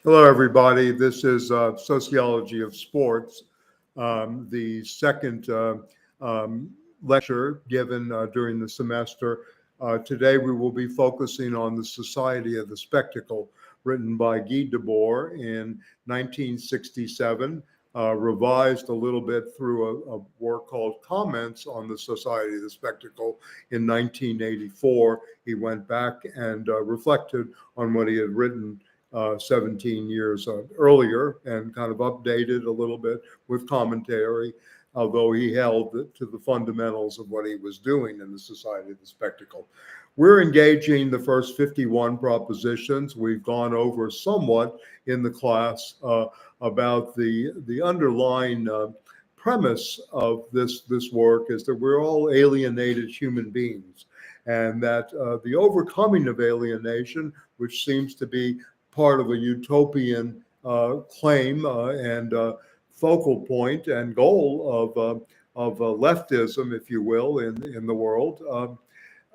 Hello, everybody. This is Sociology of Sports, the second lecture given during the semester. Today, we will be focusing on the Society of the Spectacle, written by Guy Debord in 1967, revised a little bit through a work called Comments on the Society of the Spectacle in 1984. He went back and reflected on what he had written 17 years earlier and kind of updated a little bit with commentary, although he held to the fundamentals of what he was doing in the Society of the Spectacle. We're engaging the first 51 propositions. We've gone over somewhat in the class about the underlying premise of this work is that we're all alienated human beings, and that the overcoming of alienation, which seems to be part of a utopian claim and focal point and goal of leftism, if you will, in the world,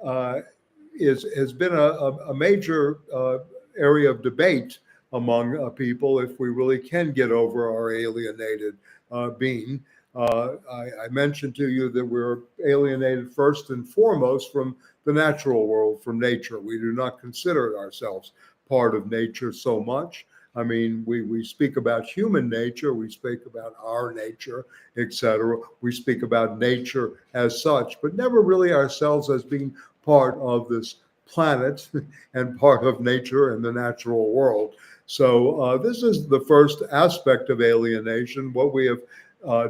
has been a major area of debate among people if we really can get over our alienated being. I mentioned to you that we're alienated first and foremost from the natural world, from nature. We do not consider ourselves part of nature so much. I mean, we speak about human nature, we speak about our nature, etc. We speak about nature as such, but never really ourselves as being part of this planet and part of nature and the natural world. So this is the first aspect of alienation. What we have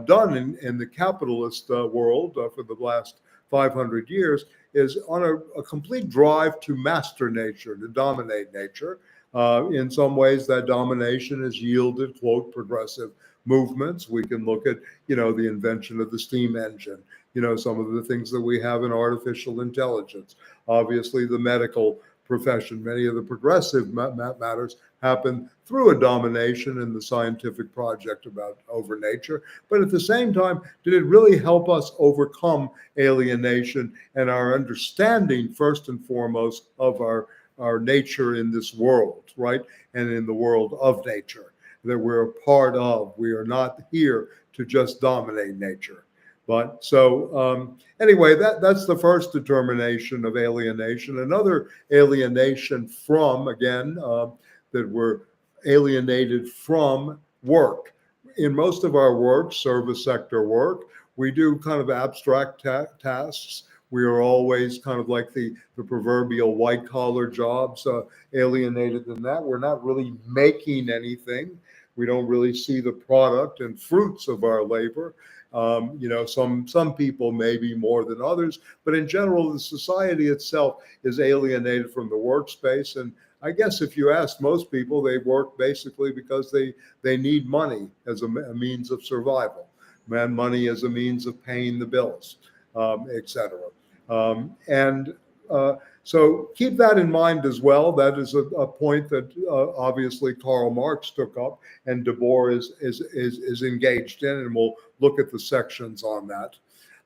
done in the capitalist world for the last 500 years is on a complete drive to master nature, to dominate nature. In some ways, that domination has yielded, quote, progressive movements. We can look at, the invention of the steam engine, some of the things that we have in artificial intelligence. Obviously, the medical profession, many of the progressive matters happen through a domination in the scientific project over nature. But at the same time, did it really help us overcome alienation and our understanding, first and foremost, of our nature in this world, right? And in the world of nature, that we're a part of. We are not here to just dominate nature. But so anyway, that's the first determination of alienation. Another alienation from, again, that we're alienated from work. In most of our work, service sector work, we do kind of abstract tasks. We are always kind of like the proverbial white collar jobs, alienated in that. We're not really making anything. We don't really see the product and fruits of our labor. Some people maybe more than others, but in general, the society itself is alienated from the workspace. And I guess if you ask most people, they work basically because they need money as a means of survival, and money as a means of paying the bills, etc. So keep that in mind as well. That is a point that obviously Karl Marx took up and Debord is engaged in, and we'll look at the sections on that.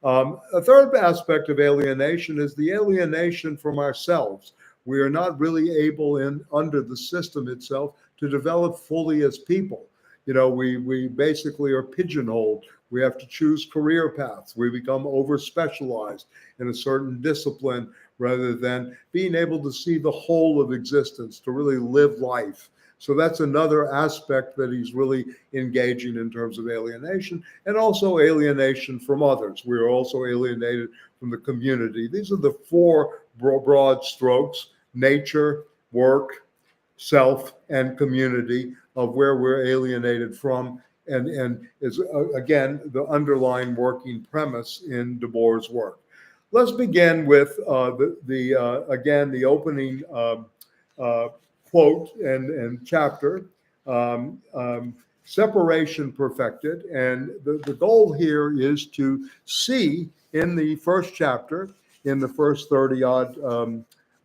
A third aspect of alienation is the alienation from ourselves. We are not really able under the system itself to develop fully as people. We basically are pigeonholed. We have to choose career paths. We become over-specialized in a certain discipline rather than being able to see the whole of existence, to really live life. So that's another aspect that he's really engaging in terms of alienation, and also alienation from others. We're also alienated from the community. These are the four broad strokes: nature, work, self, and community, of where we're alienated from, and is again the underlying working premise in Debord's work. Let's begin with the opening quote and chapter, separation perfected. And the goal here is to see in the first chapter, in the first 30 odd, I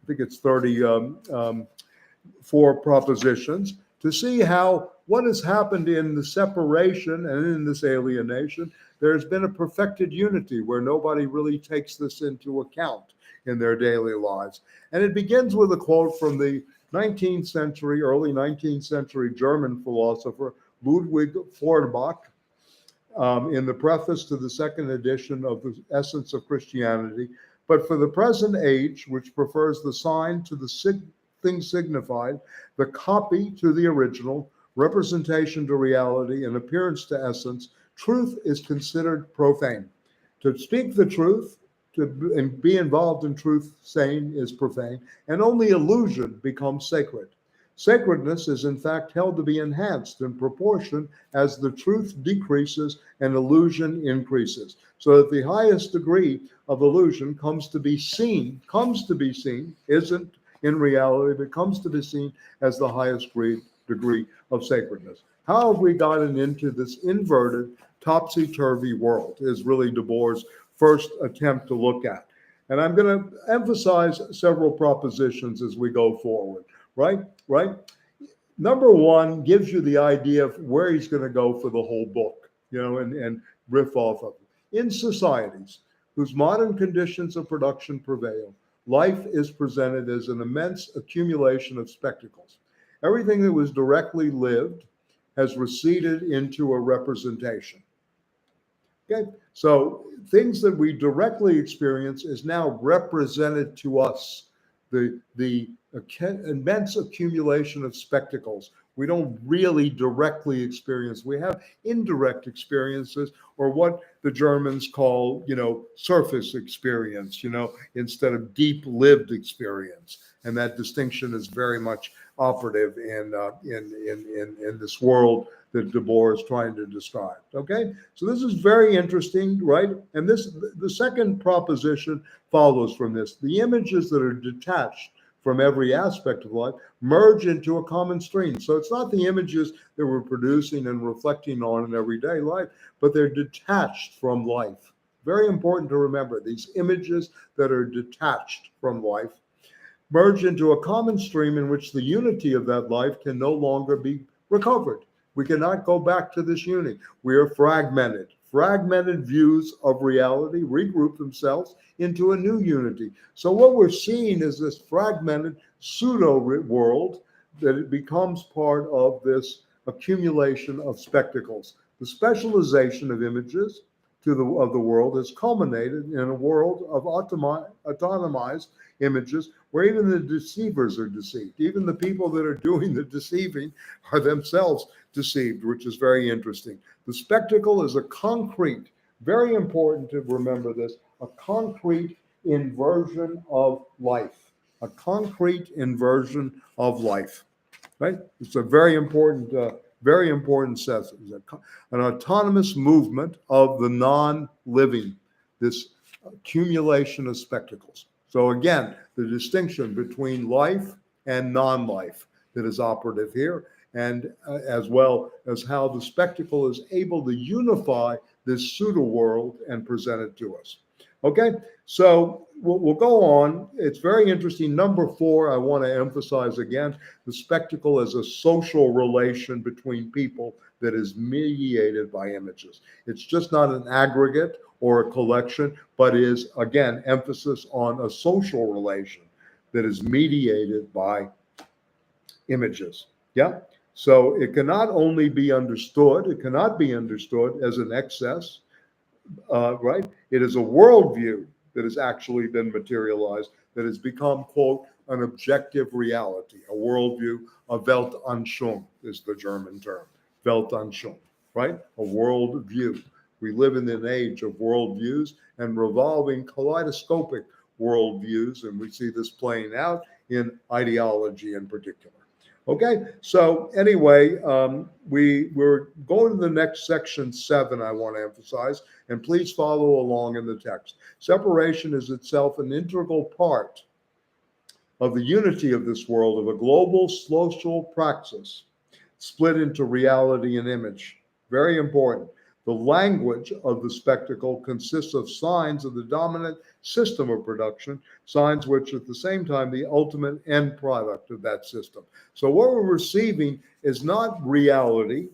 think it's 34 propositions, to see how what has happened in the separation and in this alienation. There's been a perfected unity where nobody really takes this into account in their daily lives. And it begins with a quote from the early 19th century German philosopher Ludwig Feuerbach, in the preface to the second edition of The Essence of Christianity. But for the present age, which prefers the sign to the thing signified, the copy to the original, representation to reality, and appearance to essence, truth is considered profane. To speak the truth, to be involved in truth saying is profane, and only illusion becomes sacred. Sacredness is in fact held to be enhanced in proportion as the truth decreases and illusion increases. So that the highest degree of illusion comes to be seen, isn't in reality, but comes to be seen as the highest degree of sacredness. How have we gotten into this inverted, topsy-turvy world is really Debord's first attempt to look at. And I'm going to emphasize several propositions as we go forward, right? Number one gives you the idea of where he's going to go for the whole book, and riff off of it. In societies whose modern conditions of production prevail, life is presented as an immense accumulation of spectacles. Everything that was directly lived has receded into a representation. Okay, so things that we directly experience is now represented to us. The immense accumulation of spectacles we don't really directly experience. We have indirect experiences, or what the Germans call, surface experience, instead of deep lived experience. And that distinction is very much operative in this world that Debord is trying to describe. Okay, so this is very interesting, right? And the second proposition follows from this. The images that are detached from every aspect of life merge into a common stream. So it's not the images that we're producing and reflecting on in everyday life, but they're detached from life. Very important to remember, these images that are detached from life merge into a common stream in which the unity of that life can no longer be recovered. We cannot go back to this unity. We are fragmented. Fragmented views of reality regroup themselves into a new unity. So what we're seeing is this fragmented pseudo world that it becomes part of this accumulation of spectacles. The specialization of images of the world has culminated in a world of autonomized images where even the deceivers are deceived. Even the people that are doing the deceiving are themselves deceived, which is very interesting. The spectacle is a concrete, very important to remember this, a concrete inversion of life. A concrete inversion of life, right? It's a very important sense. An autonomous movement of the non-living, this accumulation of spectacles. So again, the distinction between life and non-life that is operative here, and as well as how the spectacle is able to unify this pseudo world and present it to us. Okay, so we'll go on. It's very interesting. Number 4, I want to emphasize again, the spectacle as a social relation between people that is mediated by images. It's just not an aggregate or a collection, but is, again, emphasis on a social relation that is mediated by images. Yeah. So it cannot only be understood, it cannot be understood as an excess, right? It is a worldview that has actually been materialized, that has become, quote, an objective reality, a worldview, a Weltanschauung is the German term, Weltanschauung, right? A worldview. We live in an age of worldviews and revolving kaleidoscopic worldviews, and we see this playing out in ideology in particular. Okay, so anyway, we're going to the next section 7, I want to emphasize, and please follow along in the text. Separation is itself an integral part of the unity of this world, of a global social praxis split into reality and image. Very important. The language of the spectacle consists of signs of the dominant system of production, signs which at the same time the ultimate end product of that system. So what we're receiving is not reality,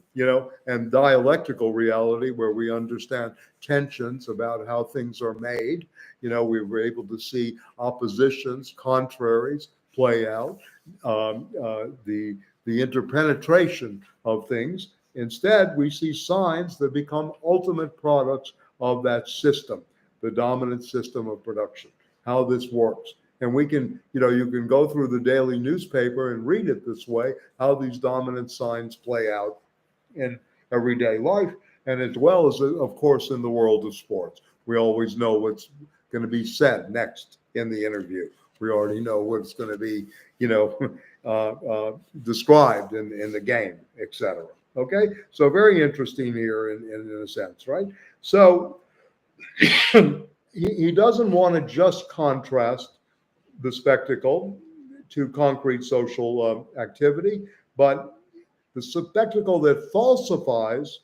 and dialectical reality where we understand tensions about how things are made. We were able to see oppositions, contraries, play out, the interpenetration of things. Instead, we see signs that become ultimate products of that system, the dominant system of production, how this works. And we can, you can go through the daily newspaper and read it this way, how these dominant signs play out in everyday life, and as well as, of course, in the world of sports. We always know what's going to be said next in the interview. We already know what's going to be, described in the game, etc. Okay, so very interesting here in a sense, right? So he doesn't want to just contrast the spectacle to concrete social activity, but the spectacle that falsifies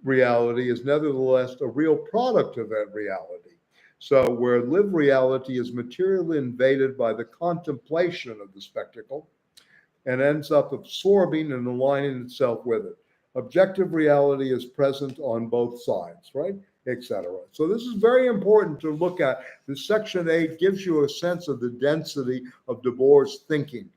reality is nevertheless a real product of that reality. So where lived reality is materially invaded by the contemplation of the spectacle and ends up absorbing and aligning itself with it. Objective reality is present on both sides, right? Etc. So this is very important to look at. This section 8 gives you a sense of the density of Debord's thinking,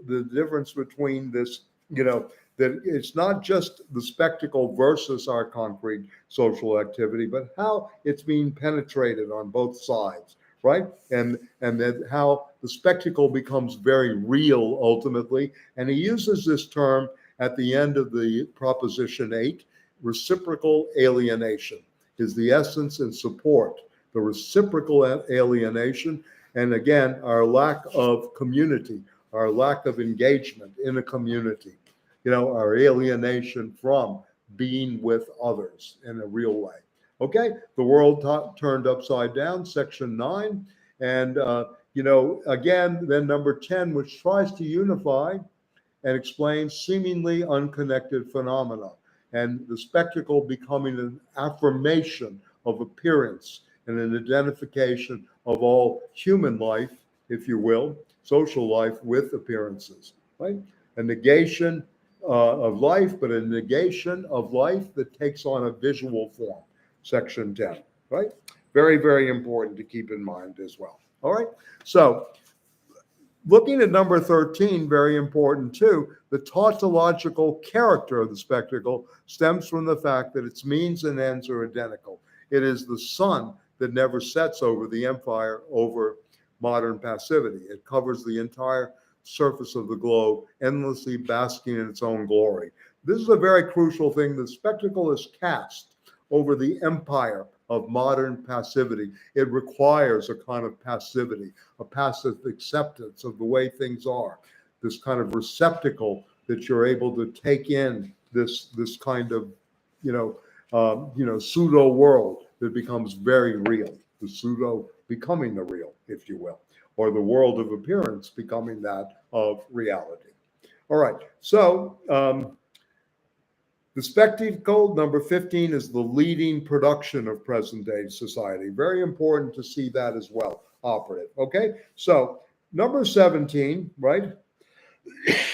the difference between this, that it's not just the spectacle versus our concrete social activity, but how it's being penetrated on both sides, right? And that how the spectacle becomes very real ultimately. And he uses this term at the end of the proposition 8, reciprocal alienation is the essence and support, the reciprocal alienation. And again, our lack of community, our lack of engagement in a community, our alienation from being with others in a real way. Okay, the world turned upside down, section 9. And, again, then number 10, which tries to unify and explain seemingly unconnected phenomena, and the spectacle becoming an affirmation of appearance and an identification of all human life, if you will, social life with appearances, right? A negation of life, but a negation of life that takes on a visual form, section 10, right? Very, very important to keep in mind as well. All right, so looking at number 13, very important too, the tautological character of the spectacle stems from the fact that its means and ends are identical. It is the sun that never sets over the empire over modern passivity. It covers the entire surface of the globe, endlessly basking in its own glory. This is a very crucial thing. The spectacle is cast over the empire of modern passivity. It requires a kind of passivity, a passive acceptance of the way things are, this kind of receptacle that you're able to take in this kind of, pseudo world that becomes very real, the pseudo becoming the real, if you will, or the world of appearance becoming that of reality. All right, so the spectacle, number 15, is the leading production of present-day society. Very important to see that as well, operative. Okay, so number 17, right,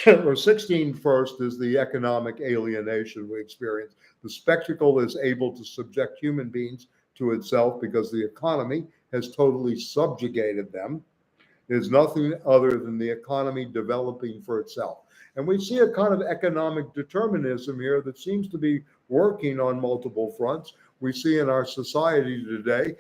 or 16 first, is the economic alienation we experience. The spectacle is able to subject human beings to itself because the economy has totally subjugated them. It is nothing other than the economy developing for itself. And we see a kind of economic determinism here that seems to be working on multiple fronts. We see in our society today,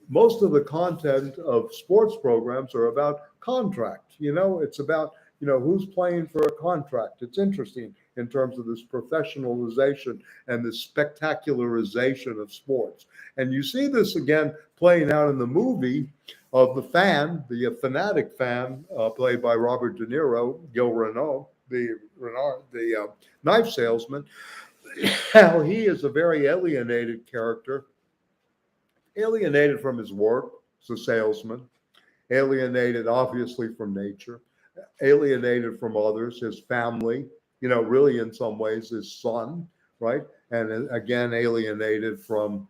most of the content of sports programs are about contract. It's about, who's playing for a contract. It's interesting in terms of this professionalization and this spectacularization of sports. And you see this again playing out in the movie of the fanatic fan, played by Robert De Niro, Gil Renault, the knife salesman. How he is a very alienated character, alienated from his work as a salesman, alienated obviously from nature, alienated from others, his family, really in some ways his son, right? And again, alienated from,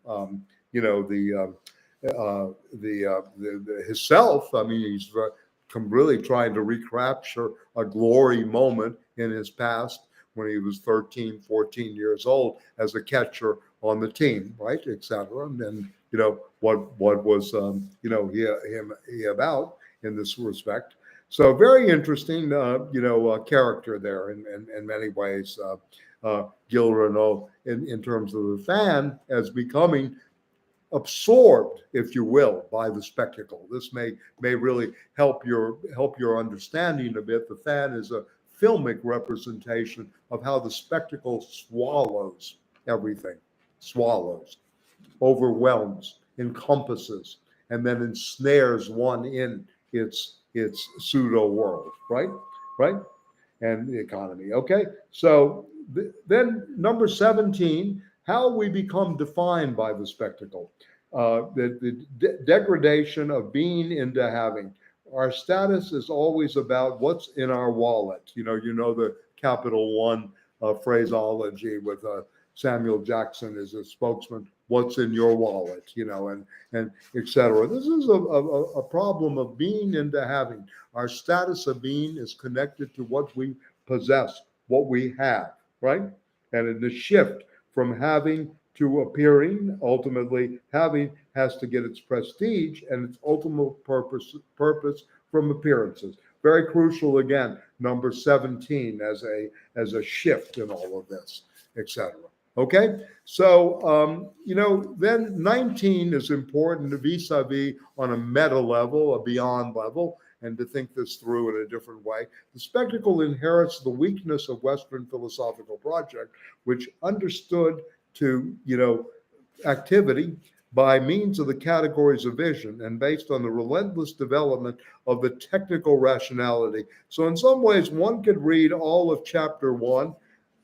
himself. I mean, he's really trying to recapture a glory moment in his past when he was 13, 14 years old as a catcher on the team, right, etc. And then, what was, he about in this respect. So very interesting, character there in many ways. Gil Renault, in terms of the fan, as becoming absorbed, if you will, by the spectacle. This may really help your understanding a bit. The fan is a filmic representation of how the spectacle swallows everything, swallows, overwhelms, encompasses, and then ensnares one in its pseudo world, right? Right? And the economy. Okay, so then number 17, how we become defined by the spectacle, the degradation of being into having. Our status is always about what's in our wallet. The Capital One phraseology with Samuel Jackson as a spokesman. What's in your wallet? And etc. This is a problem of being into having. Our status of being is connected to what we possess, what we have, right? And in the shift from having to appearing, ultimately having has to get its prestige and its ultimate purpose from appearances. Very crucial again, number 17 as a shift in all of this, etc. Okay, so then 19 is important vis-a-vis on a meta level, a beyond level, and to think this through in a different way. The spectacle inherits the weakness of Western philosophical project, which understood to activity by means of the categories of vision and based on the relentless development of the technical rationality. So in some ways, one could read all of chapter 1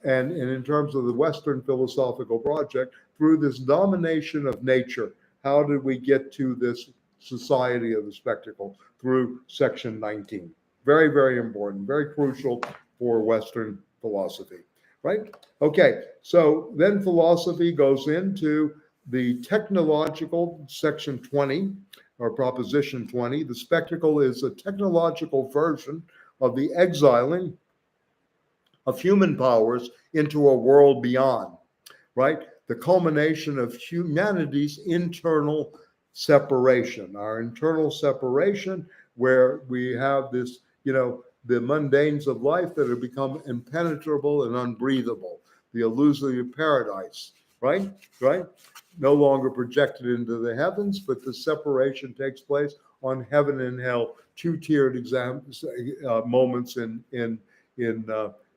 and in terms of the Western philosophical project through this domination of nature. How did we get to this society of the spectacle? Through section 19. Very, very important, very crucial for Western philosophy, right? Okay, so then philosophy goes into the technological section 20, or proposition 20. The spectacle is a technological version of the exiling of human powers into a world beyond, right? The culmination of humanity's internal separation, our internal separation, where we have this, the mundanes of life that have become impenetrable and unbreathable, the illusory paradise, right? Right? No longer projected into the heavens, but the separation takes place on heaven and hell, two-tiered moments in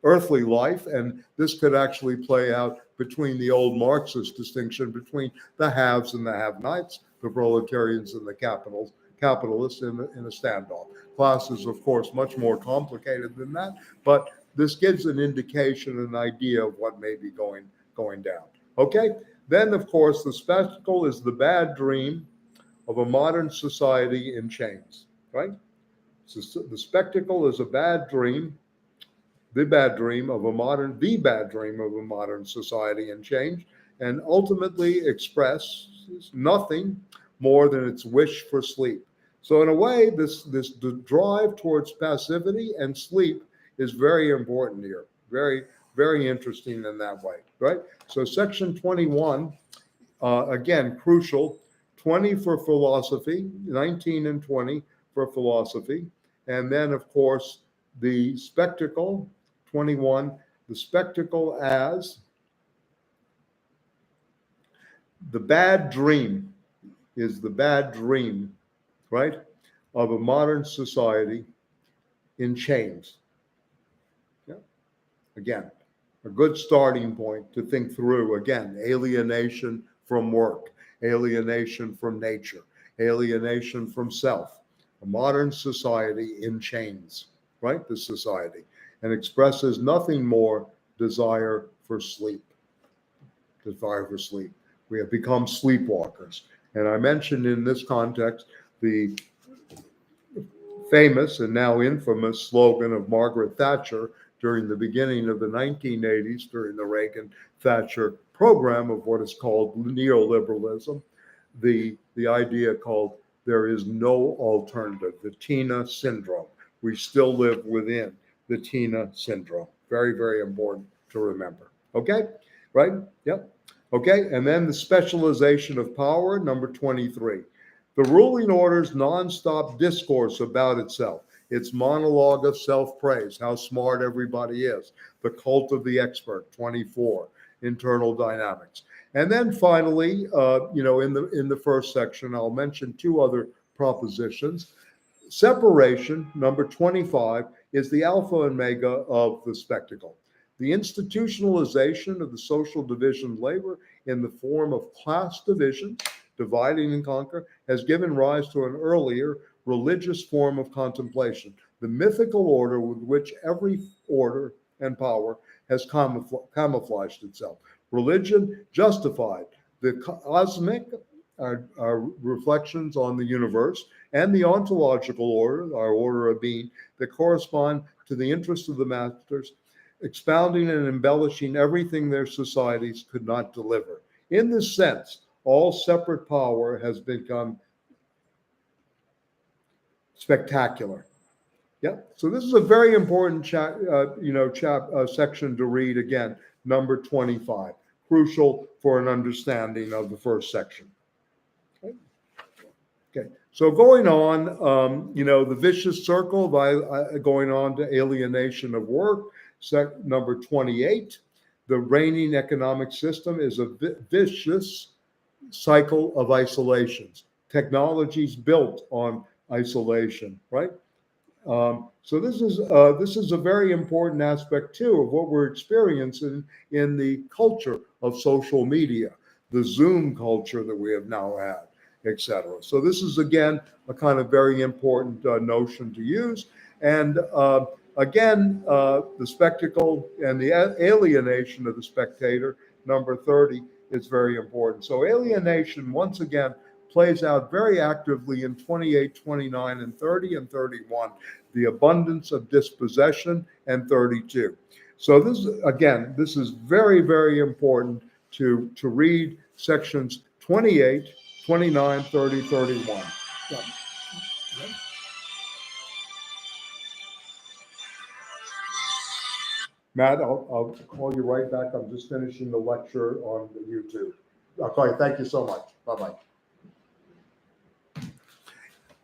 earthly life, and this could actually play out between the old Marxist distinction between the haves and the have-nots, the proletarians and the capitalists in a standoff. Class is, of course, much more complicated than that, but this gives an indication, an idea of what may be going down. Okay? Then, of course, the spectacle is the bad dream of a modern society in chains, right? So the spectacle is a bad dream, the bad dream of a modern society in change, and ultimately expresses nothing more than its wish for sleep. So in a way, this drive towards passivity and sleep is very important here. Very, very interesting in that way, right? So section 21, again, crucial. 20 for philosophy, 19 and 20 for philosophy. And then, of course, the spectacle, 21, the spectacle as the bad dream is the bad dream, right, of a modern society in chains. Yeah. Again, a good starting point to think through. Again, alienation from work, alienation from nature, alienation from self, a modern society in chains, right? This society, and expresses nothing more desire for sleep. Desire for sleep. We have become sleepwalkers. And I mentioned in this context the famous and now infamous slogan of Margaret Thatcher during the beginning of the 1980s, during the Reagan-Thatcher program of what is called neoliberalism, the idea called there is no alternative, the Tina syndrome. We still live within the Tina syndrome. Very, very important to remember. Okay? Right? Yep. Okay, and then the specialization of power, number 23. The ruling order's nonstop discourse about itself. its monologue of self-praise, how smart everybody is, the cult of the expert, 24, internal dynamics. And then finally, in the first section, I'll mention two other propositions. Separation, number 25, is the alpha and omega of the spectacle. The institutionalization of the social division of labor in the form of class divisions, dividing and conquer, has given rise to an earlier religious form of contemplation, the mythical order with which every order and power has camouflaged itself. Religion justified the cosmic reflections on the universe and the ontological order, our order of being, that correspond to the interests of the masters, expounding and embellishing everything their societies could not deliver. In this sense, all separate power has become spectacular. Yeah. So this is a very important section to read again, number 25, crucial for an understanding of the first section. Okay. So going on, the vicious circle by going on to alienation of work, number 28, the reigning economic system is a vicious cycle of isolations. Technologies built on isolation, right? So this is a very important aspect too of what we're experiencing in the culture of social media, the Zoom culture that we have now had, etc. So this is again a kind of very important notion to use. And again, the spectacle and the alienation of the spectator, number 30, is very important. So alienation, once again, plays out very actively in 28, 29, and 30 and 31, the abundance of dispossession, and 32. So this is very, very important to read sections 28, 29, 30, 31. Yeah. Matt, I'll call you right back. I'm just finishing the lecture on YouTube. Okay, thank you so much. Bye-bye.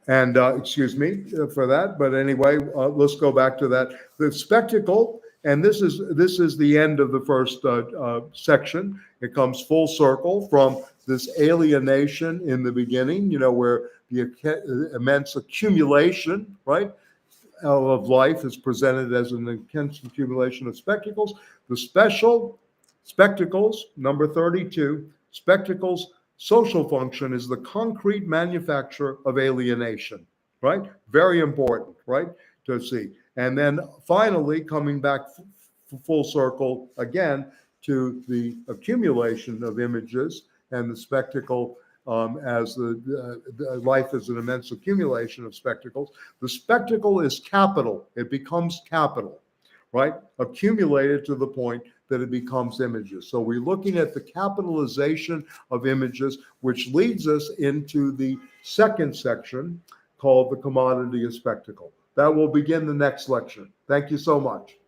And excuse me for that, but anyway, let's go back to that. The spectacle, and this is the end of the first section. It comes full circle from this alienation in the beginning, where the immense accumulation, right, of life is presented as an intense accumulation of spectacles. The special spectacles, number 32, spectacles. Social function is the concrete manufacture of alienation, right? Very important, right, to see. And then finally, coming back full circle again to the accumulation of images and the spectacle as the life is an immense accumulation of spectacles. The spectacle is capital. It becomes capital, right? Accumulated to the point that it becomes images. So we're looking at the capitalization of images, which leads us into the second section called the commodity of spectacle. That will begin the next lecture. Thank you so much.